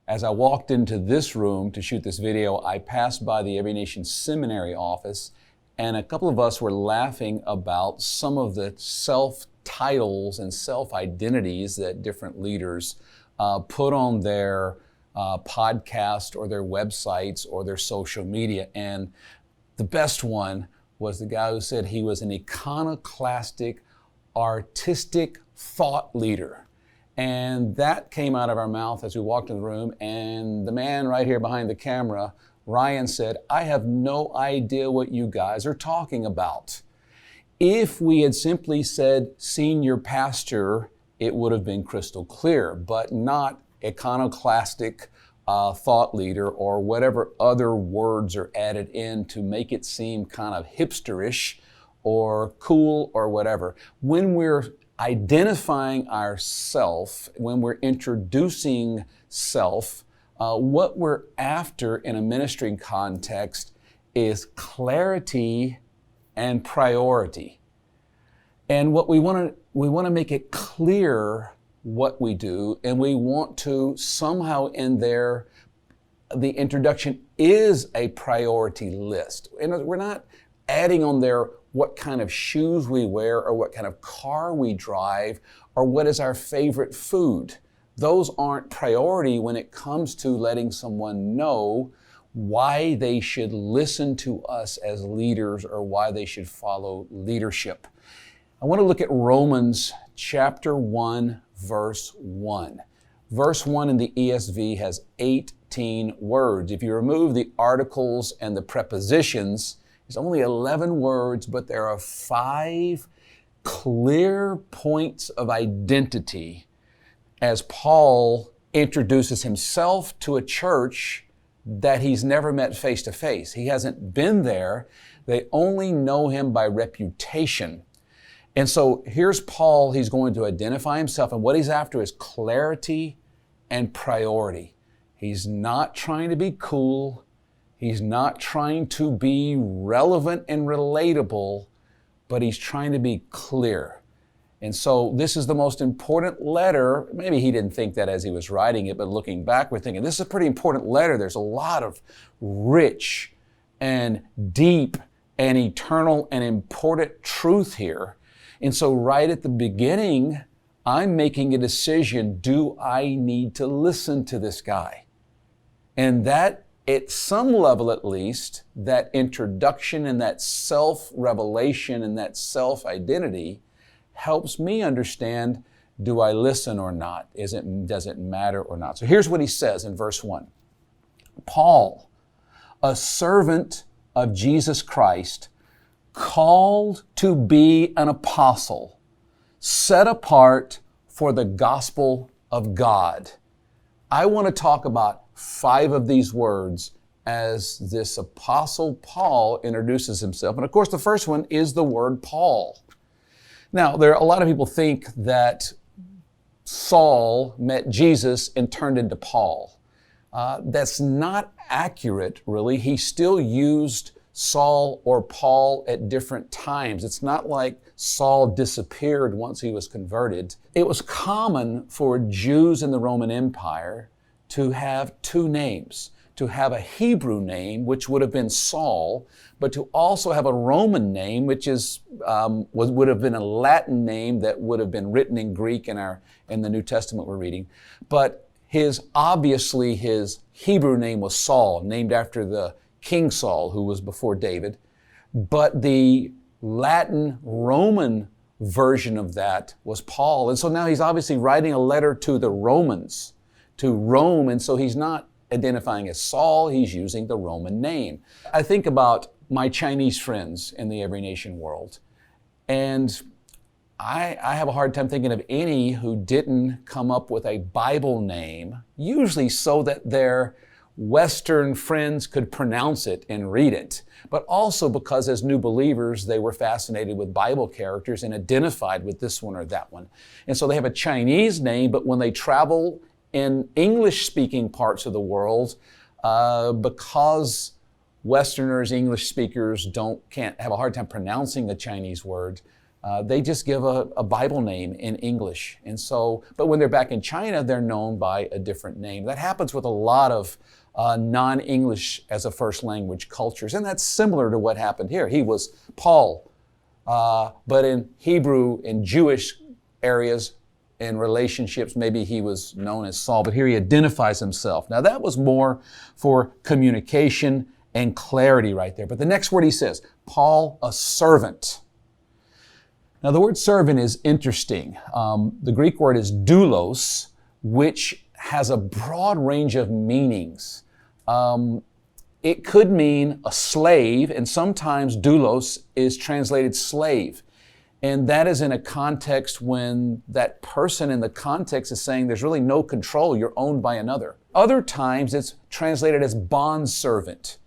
As I walked into this room to shoot this video, I passed by the Every Nation Seminary office, and a couple of us were laughing about some of the self-titles and self-identities that different leaders put on their podcast or their websites or their social media. And the best one was the guy who said he was an iconoclastic, artistic thought leader. And that came out of our mouth as we walked in the room. And the man right here behind the camera, Ryan, said, "I have no idea what you guys are talking about." If we had simply said senior pastor, it would have been crystal clear, but not iconoclastic thought leader or whatever other words are added in to make it seem kind of hipsterish or cool or whatever. When we're identifying ourself, when we're introducing self, what we're after in a ministry context is clarity and priority. And what we want to make it clear what we do, and we want to somehow in there, the introduction is a priority list. And we're not adding on there what kind of shoes we wear or what kind of car we drive or what is our favorite food. Those aren't priority when it comes to letting someone know why they should listen to us as leaders or why they should follow leadership. I want to look at Romans chapter 1, verse 1. Verse 1 in the ESV has 18 words. If you remove the articles and the prepositions, it's only 11 words, but there are 5 clear points of identity as Paul introduces himself to a church that he's never met face to face. He hasn't been there. They only know him by reputation. And so here's Paul. He's going to identify himself, and what he's after is clarity and priority. He's not trying to be cool. He's not trying to be relevant and relatable, but he's trying to be clear. And so this is the most important letter. Maybe he didn't think that as he was writing it, but looking back, we're thinking this is a pretty important letter. There's a lot of rich and deep and eternal and important truth here. And so right at the beginning, I'm making a decision. Do I need to listen to this guy? And that, at some level at least, that introduction and that self-revelation and that self-identity helps me understand, do I listen or not? Does it matter or not? So here's what he says in verse 1. Paul, a servant of Jesus Christ, called to be an apostle, set apart for the gospel of God. I want to talk about 5 of these words as this apostle Paul introduces himself. And of course, the first one is the word Paul. Now, a lot of people think that Saul met Jesus and turned into Paul. That's not accurate, really. He still used Saul or Paul at different times. It's not like Saul disappeared once he was converted. It was common for Jews in the Roman Empire to have 2 names, to have a Hebrew name, which would have been Saul, but to also have a Roman name, which would have been a Latin name that would have been written in Greek in the New Testament we're reading. But obviously his Hebrew name was Saul, named after the King Saul, who was before David. But the Latin Roman version of that was Paul. And so now he's obviously writing a letter to the Romans, to Rome. And so he's not identifying as Saul, he's using the Roman name. I think about my Chinese friends in the Every Nation world. And I have a hard time thinking of any who didn't come up with a Bible name, usually so that their Western friends could pronounce it and read it, but also because as new believers, they were fascinated with Bible characters and identified with this one or that one. And so they have a Chinese name, but when they travel in English-speaking parts of the world, because Westerners, English speakers can't have a hard time pronouncing a Chinese word, They just give a Bible name in English. And so, but when they're back in China, they're known by a different name. That happens with a lot of non-English as a first language cultures. And that's similar to what happened here. He was Paul, but in Hebrew, in Jewish areas, in relationships, maybe he was known as Saul, but here he identifies himself. Now that was more for communication and clarity right there. But the next word he says, Paul, a servant. Now the word servant is interesting. The Greek word is doulos, which has a broad range of meanings. It could mean a slave, and sometimes doulos is translated slave. And that is in a context when that person in the context is saying there's really no control, you're owned by another. Other times it's translated as bondservant,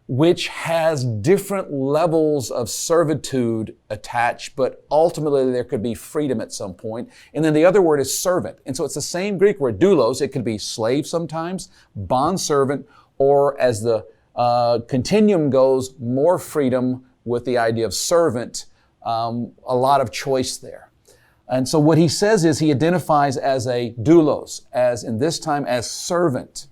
which has different levels of servitude attached, but ultimately there could be freedom at some point. And then the other word is servant. And so it's the same Greek word, doulos. It could be slave sometimes, bondservant, or as the continuum goes, more freedom with the idea of servant. A lot of choice there. And so what he says is he identifies as a doulos, as in this time as servant.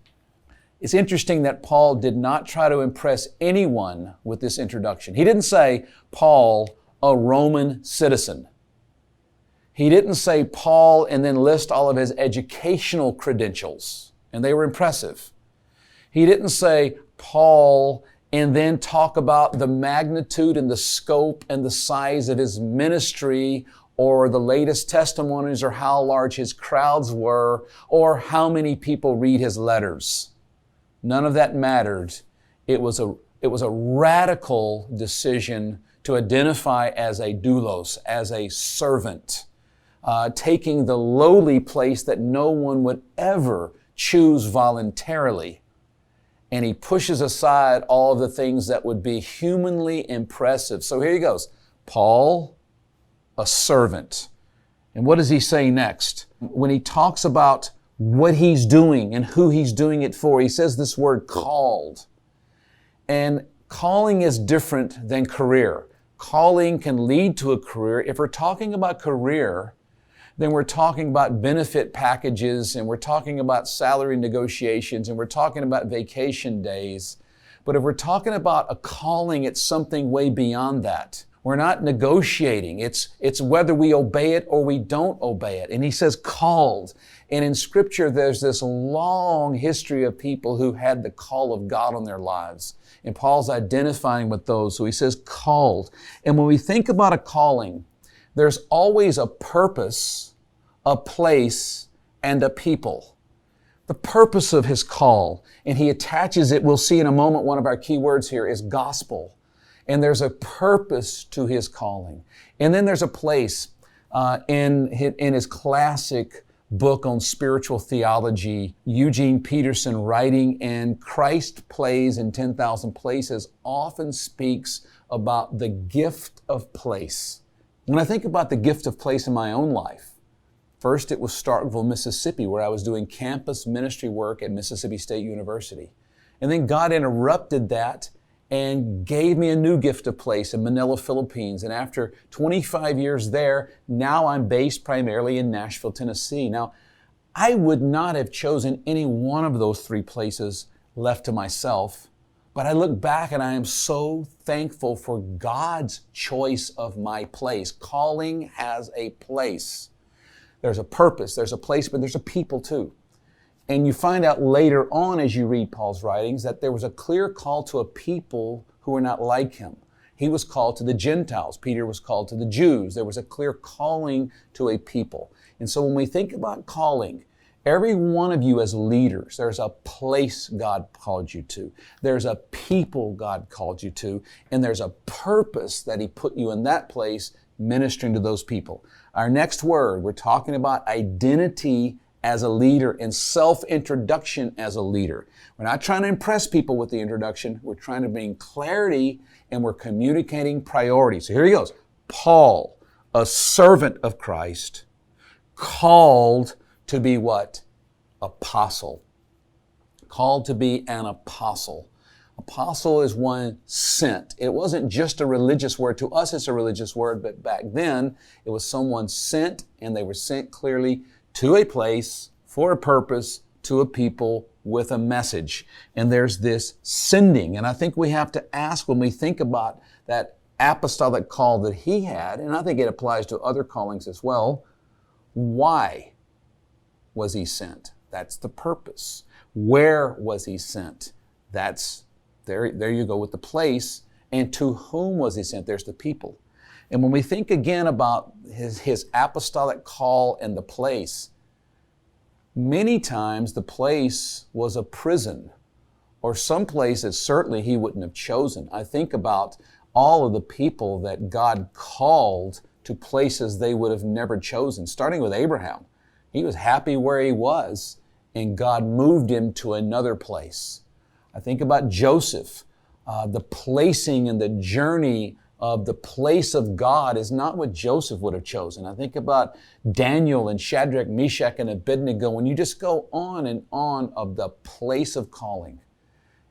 It's interesting that Paul did not try to impress anyone with this introduction. He didn't say, Paul, a Roman citizen. He didn't say Paul and then list all of his educational credentials, and they were impressive. He didn't say Paul and then talk about the magnitude and the scope and the size of his ministry or the latest testimonies or how large his crowds were or how many people read his letters. None of that mattered. It was a radical decision to identify as a doulos, as a servant, taking the lowly place that no one would ever choose voluntarily. And he pushes aside all of the things that would be humanly impressive. So here he goes. Paul, a servant. And what does he say next? When he talks about what he's doing and who he's doing it for, he says this word called. And calling is different than career. Calling can lead to a career. If we're talking about career, then we're talking about benefit packages and we're talking about salary negotiations and we're talking about vacation days. But if we're talking about a calling, it's something way beyond that. We're not negotiating. It's whether we obey it or we don't obey it. And he says called. And in Scripture, there's this long history of people who had the call of God on their lives. And Paul's identifying with those. So he says called. And when we think about a calling, there's always a purpose, a place, and a people. The purpose of his call, and he attaches it, we'll see in a moment, one of our key words here is gospel. And there's a purpose to his calling. And then there's a place in his classic book on spiritual theology, Eugene Peterson, writing in Christ Plays in 10,000 Places, often speaks about the gift of place. When I think about the gift of place in my own life, first it was Starkville, Mississippi, where I was doing campus ministry work at Mississippi State University. And then God interrupted that and gave me a new gift of place in Manila, Philippines. And after 25 years there, now I'm based primarily in Nashville, Tennessee. Now, I would not have chosen any one of those three places left to myself, but I look back and I am so thankful for God's choice of my place. Calling has a place. There's a purpose, there's a place, but there's a people too. And you find out later on as you read Paul's writings that there was a clear call to a people who were not like him. He was called to the Gentiles. Peter was called to the Jews. There was a clear calling to a people. And so when we think about calling, every one of you as leaders, there's a place God called you to. There's a people God called you to. And there's a purpose that He put you in that place ministering to those people. Our next word, we're talking about identity as a leader and self-introduction as a leader. We're not trying to impress people with the introduction. We're trying to bring clarity and we're communicating priorities. So here he goes. Paul, a servant of Christ, called to be what? Apostle. Called to be an apostle. Apostle is one sent. It wasn't just a religious word. To us, it's a religious word, but back then, it was someone sent, and they were sent clearly to a place, for a purpose, to a people, with a message. And there's this sending. And I think we have to ask when we think about that apostolic call that he had, and I think it applies to other callings as well, why was he sent? That's the purpose. Where was he sent? That's, there you go with the place. And to whom was he sent? There's the people. And when we think again about his apostolic call and the place, many times the place was a prison or some place that certainly he wouldn't have chosen. I think about all of the people that God called to places they would have never chosen, starting with Abraham. He was happy where he was, and God moved him to another place. I think about Joseph. The placing and the journey of the place of God is not what Joseph would have chosen. I think about Daniel and Shadrach, Meshach, and Abednego, when you just go on and on of the place of calling.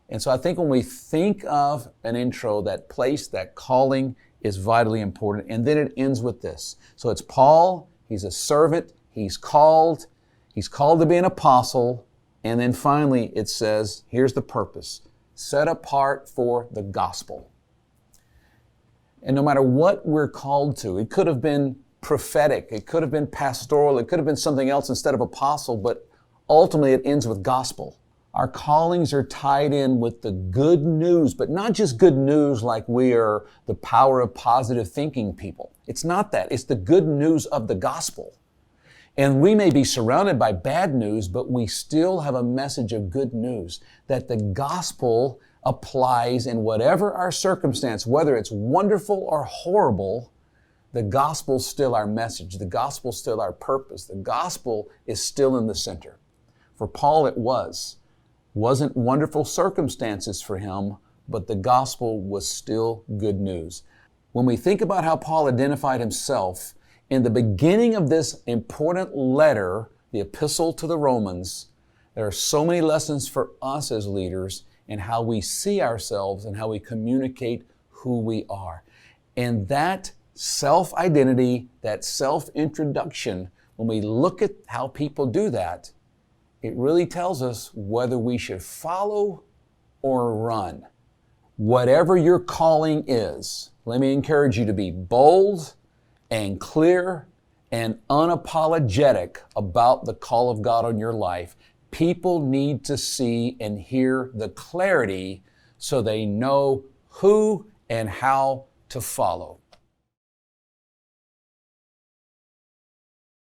And so I think when we think of an intro, that place, that calling is vitally important. And then it ends with this. So it's Paul, he's a servant, he's called to be an apostle. And then finally it says, here's the purpose, set apart for the gospel. And no matter what we're called to, it could have been prophetic, it could have been pastoral, it could have been something else instead of apostle, but ultimately it ends with gospel. Our callings are tied in with the good news, but not just good news like we are the power of positive thinking people. It's not that. It's the good news of the gospel. And we may be surrounded by bad news, but we still have a message of good news that the gospel applies in whatever our circumstance, whether it's wonderful or horrible. The gospel's still our message. The gospel's still our purpose. The gospel is still in the center. For Paul, it wasn't wonderful circumstances for him, but the gospel was still good news. When we think about how Paul identified himself in the beginning of this important letter, the epistle to the Romans, there are so many lessons for us as leaders in how we see ourselves and how we communicate who we are. And that self-identity, that self-introduction, when we look at how people do that, it really tells us whether we should follow or run. Whatever your calling is, let me encourage you to be bold and clear and unapologetic about the call of God on your life. People need to see and hear the clarity so they know who and how to follow.